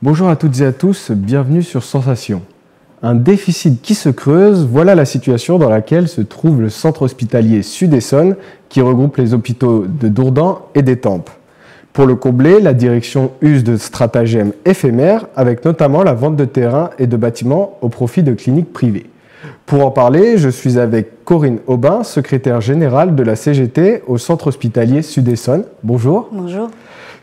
Bonjour à toutes et à tous, bienvenue sur Sensation. Un déficit qui se creuse, voilà la situation dans laquelle se trouve le centre hospitalier Sud-Essonne qui regroupe les hôpitaux de Dourdan et d'Étampes. Pour le combler, la direction use de stratagèmes éphémères avec notamment la vente de terrains et de bâtiments au profit de cliniques privées. Pour en parler, je suis avec Corinne Aubin, secrétaire générale de la CGT au centre hospitalier Sud-Essonne. Bonjour. Bonjour.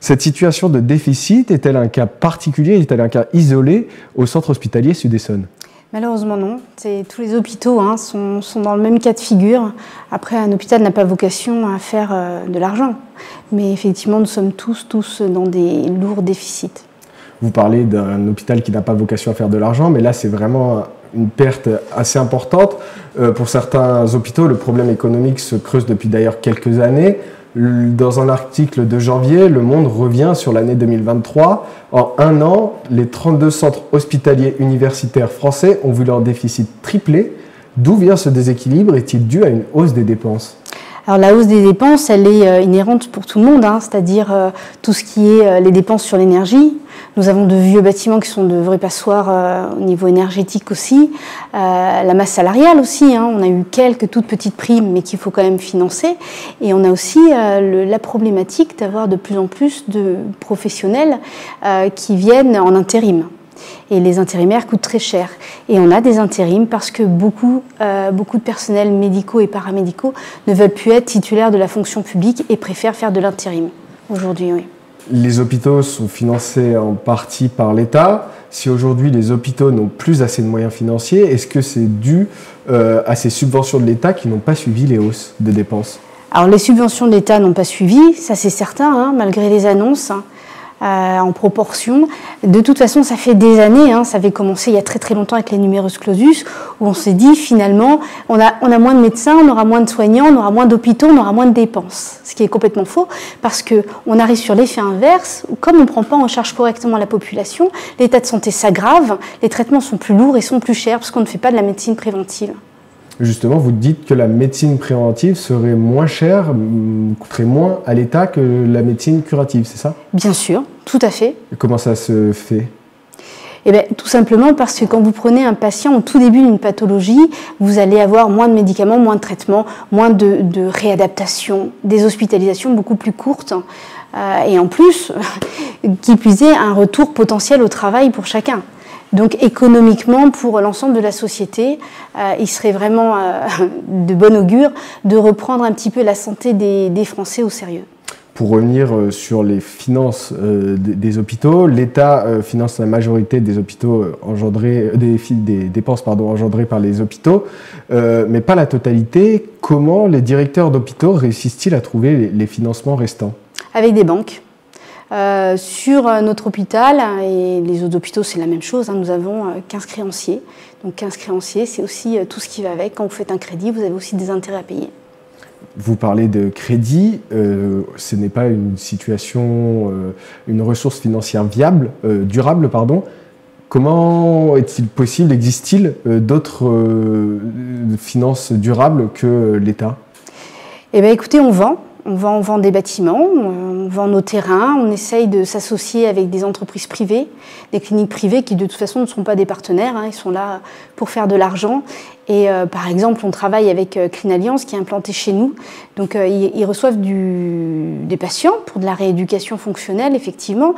Cette situation de déficit est-elle un cas particulier, est-elle un cas isolé au centre hospitalier Sud-Essonne? Malheureusement non, tous les hôpitaux sont dans le même cas de figure. Après, un hôpital n'a pas vocation à faire de l'argent, mais effectivement nous sommes tous dans des lourds déficits. Vous parlez d'un hôpital qui n'a pas vocation à faire de l'argent, mais là c'est vraiment une perte assez importante. Pour certains hôpitaux, le problème économique se creuse depuis d'ailleurs quelques années. Dans un article de janvier, Le Monde revient sur l'année 2023. En un an, les 32 centres hospitaliers universitaires français ont vu leur déficit tripler. D'où vient ce déséquilibre? Est-il dû à une hausse des dépenses? Alors la hausse des dépenses, elle est inhérente pour tout le monde, c'est-à-dire tout ce qui est les dépenses sur l'énergie. Nous avons de vieux bâtiments qui sont de vrais passoires au niveau énergétique aussi. La masse salariale aussi, on a eu quelques toutes petites primes mais qu'il faut quand même financer. Et on a aussi la problématique d'avoir de plus en plus de professionnels qui viennent en intérim. Et les intérimaires coûtent très cher. Et on a des intérims parce que beaucoup de personnels médicaux et paramédicaux ne veulent plus être titulaires de la fonction publique et préfèrent faire de l'intérim aujourd'hui, oui. Les hôpitaux sont financés en partie par l'État. Si aujourd'hui les hôpitaux n'ont plus assez de moyens financiers, est-ce que c'est dû à ces subventions de l'État qui n'ont pas suivi les hausses de dépenses? Alors les subventions de l'État n'ont pas suivi, ça c'est certain, malgré les annonces. En proportion. De toute façon, ça fait des années, ça avait commencé il y a très longtemps avec les numerus clausus, où on s'est dit finalement, on a moins de médecins, on aura moins de soignants, on aura moins d'hôpitaux, on aura moins de dépenses. Ce qui est complètement faux, parce qu'on arrive sur l'effet inverse, où comme on ne prend pas en charge correctement la population, l'état de santé s'aggrave, les traitements sont plus lourds et sont plus chers, parce qu'on ne fait pas de la médecine préventive. Justement, vous dites que la médecine préventive serait moins chère, coûterait moins à l'État que la médecine curative, c'est ça? Bien sûr, tout à fait. Et comment ça se fait? Eh bien, tout simplement parce que quand vous prenez un patient au tout début d'une pathologie, vous allez avoir moins de médicaments, moins de traitements, moins de réadaptation, des hospitalisations beaucoup plus courtes. Et en plus, qui plus est, un retour potentiel au travail pour chacun. Donc économiquement, pour l'ensemble de la société, il serait vraiment de bon augure de reprendre un petit peu la santé des Français au sérieux. Pour revenir sur les finances des hôpitaux, l'État finance la majorité des hôpitaux des dépenses engendrées par les hôpitaux, mais pas la totalité. Comment les directeurs d'hôpitaux réussissent-ils à trouver les financements restants? Avec des banques. Sur notre hôpital et les autres hôpitaux, c'est la même chose. Nous avons 15 créanciers. Donc 15 créanciers, c'est aussi tout ce qui va avec. Quand vous faites un crédit, vous avez aussi des intérêts à payer. Vous parlez de crédit, ce n'est pas une situation, une ressource financière durable, pardon. Comment est-il possible, existe-t-il d'autres finances durables que l'État? Eh bien écoutez, on vend des bâtiments, on vend nos terrains, on essaye de s'associer avec des entreprises privées, des cliniques privées qui de toute façon ne sont pas des partenaires, ils sont là pour faire de l'argent. Et par exemple, on travaille avec Clean Alliance qui est implanté chez nous. Donc ils reçoivent des patients pour de la rééducation fonctionnelle, effectivement.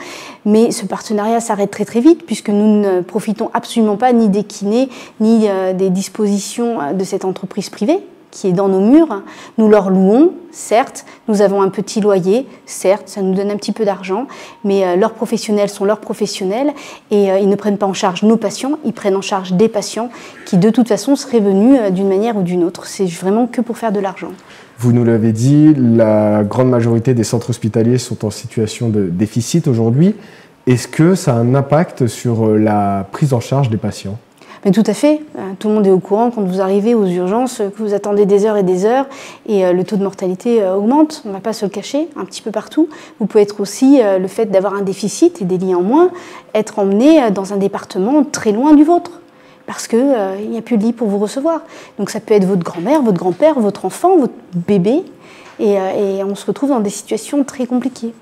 Mais ce partenariat s'arrête très vite puisque nous ne profitons absolument pas ni des kinés, ni des dispositions de cette entreprise privée qui est dans nos murs. Nous leur louons, certes, nous avons un petit loyer, certes, ça nous donne un petit peu d'argent, mais leurs professionnels sont leurs professionnels et ils ne prennent pas en charge nos patients, ils prennent en charge des patients qui de toute façon seraient venus d'une manière ou d'une autre. C'est vraiment que pour faire de l'argent. Vous nous l'avez dit, la grande majorité des centres hospitaliers sont en situation de déficit aujourd'hui. Est-ce que ça a un impact sur la prise en charge des patients ? Mais tout à fait. Tout le monde est au courant quand vous arrivez aux urgences, que vous attendez des heures et le taux de mortalité augmente. On ne va pas se le cacher, un petit peu partout. Vous pouvez être aussi, le fait d'avoir un déficit et des lits en moins, être emmené dans un département très loin du vôtre. Parce qu'il n'y a plus de lit pour vous recevoir. Donc ça peut être votre grand-mère, votre grand-père, votre enfant, votre bébé. Et on se retrouve dans des situations très compliquées.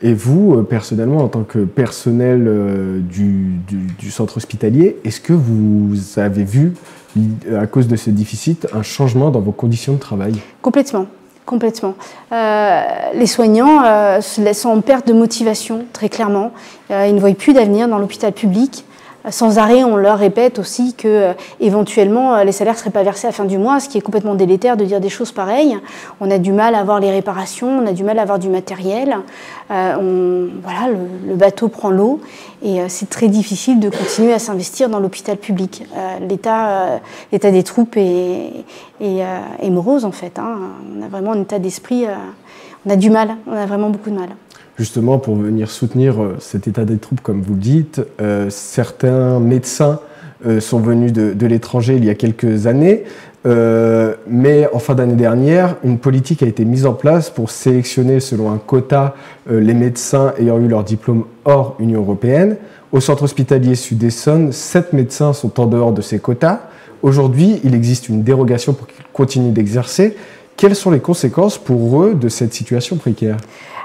Et vous, personnellement, en tant que personnel du centre hospitalier, est-ce que vous avez vu, à cause de ce déficit, un changement dans vos conditions de travail? Complètement. Complètement. Les soignants sont en perte de motivation, très clairement. Ils ne voient plus d'avenir dans l'hôpital public. Sans arrêt, on leur répète aussi que éventuellement les salaires ne seraient pas versés à la fin du mois, ce qui est complètement délétère de dire des choses pareilles. On a du mal à avoir les réparations, on a du mal à avoir du matériel. Voilà, le bateau prend l'eau et c'est très difficile de continuer à s'investir dans l'hôpital public. L'état des troupes est morose en fait. On a vraiment un état d'esprit, on a du mal, on a vraiment beaucoup de mal. Justement, pour venir soutenir cet état des troupes, comme vous le dites, certains médecins sont venus de l'étranger il y a quelques années, mais en fin d'année dernière, une politique a été mise en place pour sélectionner selon un quota les médecins ayant eu leur diplôme hors Union européenne. Au centre hospitalier Sud-Essonne, 7 médecins sont en dehors de ces quotas. Aujourd'hui, il existe une dérogation pour qu'ils continuent d'exercer. Quelles sont les conséquences pour eux de cette situation précaire ?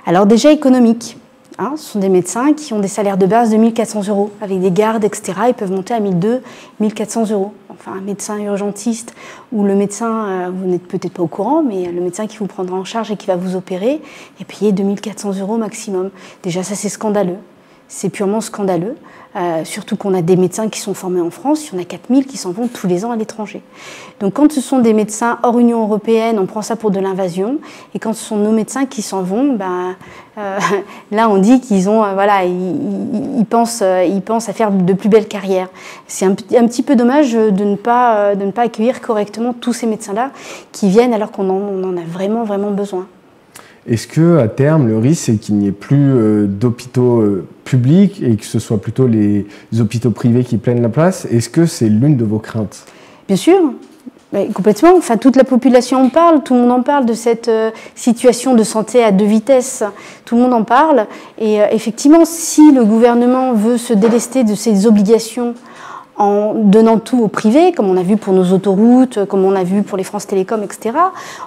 Alors déjà économique, ce sont des médecins qui ont des salaires de base de 1 400 €, avec des gardes, etc. Ils peuvent monter à 1 200, 1 400 €. Enfin, un médecin urgentiste ou le médecin, vous n'êtes peut-être pas au courant, mais le médecin qui vous prendra en charge et qui va vous opérer est payé 2 400 € maximum. Déjà, ça c'est scandaleux. C'est purement scandaleux, surtout qu'on a des médecins qui sont formés en France, il y en a 4 000 qui s'en vont tous les ans à l'étranger. Donc quand ce sont des médecins hors Union européenne, on prend ça pour de l'invasion, et quand ce sont nos médecins qui s'en vont, là on dit qu'ils ont, ils pensent à faire de plus belles carrières. C'est un petit peu dommage de ne pas accueillir correctement tous ces médecins-là qui viennent alors qu'on en a vraiment, vraiment besoin. Est-ce qu'à terme, le risque, c'est qu'il n'y ait plus d'hôpitaux publics et que ce soit plutôt les hôpitaux privés qui prennent la place? Est-ce que c'est l'une de vos craintes? Bien sûr, complètement. Enfin, toute la population en parle, tout le monde en parle de cette situation de santé à 2 vitesses. Tout le monde en parle. Et effectivement, si le gouvernement veut se délester de ses obligations en donnant tout au privé, comme on a vu pour nos autoroutes, comme on a vu pour les France Télécom, etc.,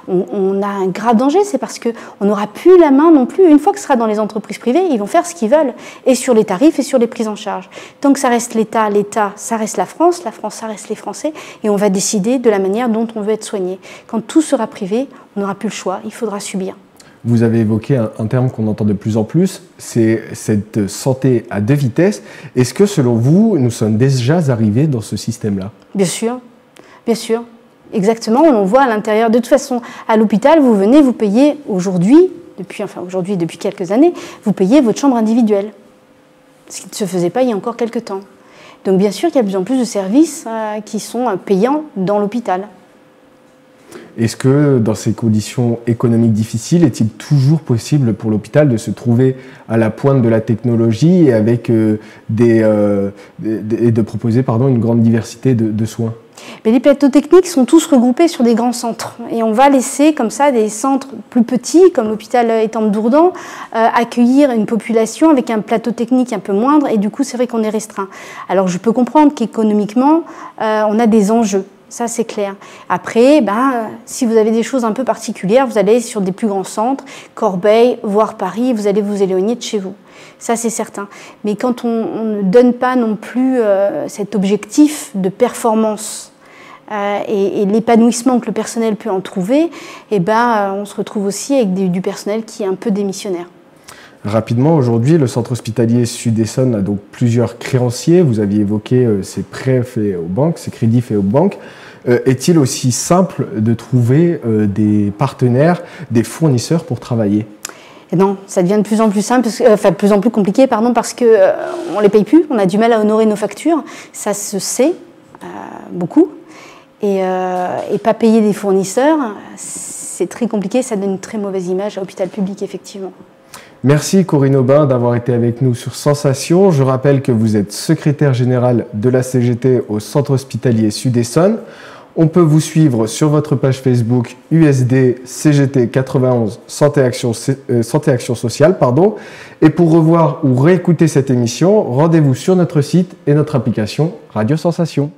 on a un grave danger. C'est parce qu'on n'aura plus la main non plus. Une fois que ce sera dans les entreprises privées, ils vont faire ce qu'ils veulent, et sur les tarifs et sur les prises en charge. Tant que ça reste l'État, ça reste la France, ça reste les Français, et on va décider de la manière dont on veut être soigné. Quand tout sera privé, on n'aura plus le choix, il faudra subir. Vous avez évoqué un terme qu'on entend de plus en plus, c'est cette santé à 2 vitesses. Est-ce que, selon vous, nous sommes déjà arrivés dans ce système-là? Bien sûr, exactement. On le voit à l'intérieur. De toute façon, à l'hôpital, vous venez, vous payez aujourd'hui, depuis quelques années, vous payez votre chambre individuelle, ce qui ne se faisait pas il y a encore quelques temps. Donc bien sûr qu'il y a de plus en plus de services qui sont payants dans l'hôpital. Est-ce que, dans ces conditions économiques difficiles, est-il toujours possible pour l'hôpital de se trouver à la pointe de la technologie et avec de proposer une grande diversité de soins? Mais les plateaux techniques sont tous regroupés sur des grands centres. Et on va laisser comme ça des centres plus petits, comme l'hôpital Étampes-Dourdan, accueillir une population avec un plateau technique un peu moindre. Et du coup, c'est vrai qu'on est restreint. Alors, je peux comprendre qu'économiquement, on a des enjeux. Ça, c'est clair. Après, si vous avez des choses un peu particulières, vous allez sur des plus grands centres, Corbeil, voire Paris, vous allez vous éloigner de chez vous. Ça, c'est certain. Mais quand on ne donne pas non plus cet objectif de performance et l'épanouissement que le personnel peut en trouver, on se retrouve aussi avec du personnel qui est un peu démissionnaire. Rapidement, aujourd'hui, le centre hospitalier Sud-Essonne a donc plusieurs créanciers. Vous aviez évoqué ces prêts faits aux banques, ces crédits faits aux banques. Est-il aussi simple de trouver des partenaires, des fournisseurs pour travailler? Et non, ça devient de plus en plus simple, de plus en plus compliqué, parce que on les paye plus, on a du mal à honorer nos factures, ça se sait beaucoup, et pas payer des fournisseurs, c'est très compliqué, ça donne une très mauvaise image à l'hôpital public, effectivement. Merci Corinne Aubin d'avoir été avec nous sur Sensation. Je rappelle que vous êtes secrétaire générale de la CGT au centre hospitalier Sud-Essonne. On peut vous suivre sur votre page Facebook USD CGT 91 Santé Action Sociale. Et pour revoir ou réécouter cette émission, rendez-vous sur notre site et notre application Radio Sensation.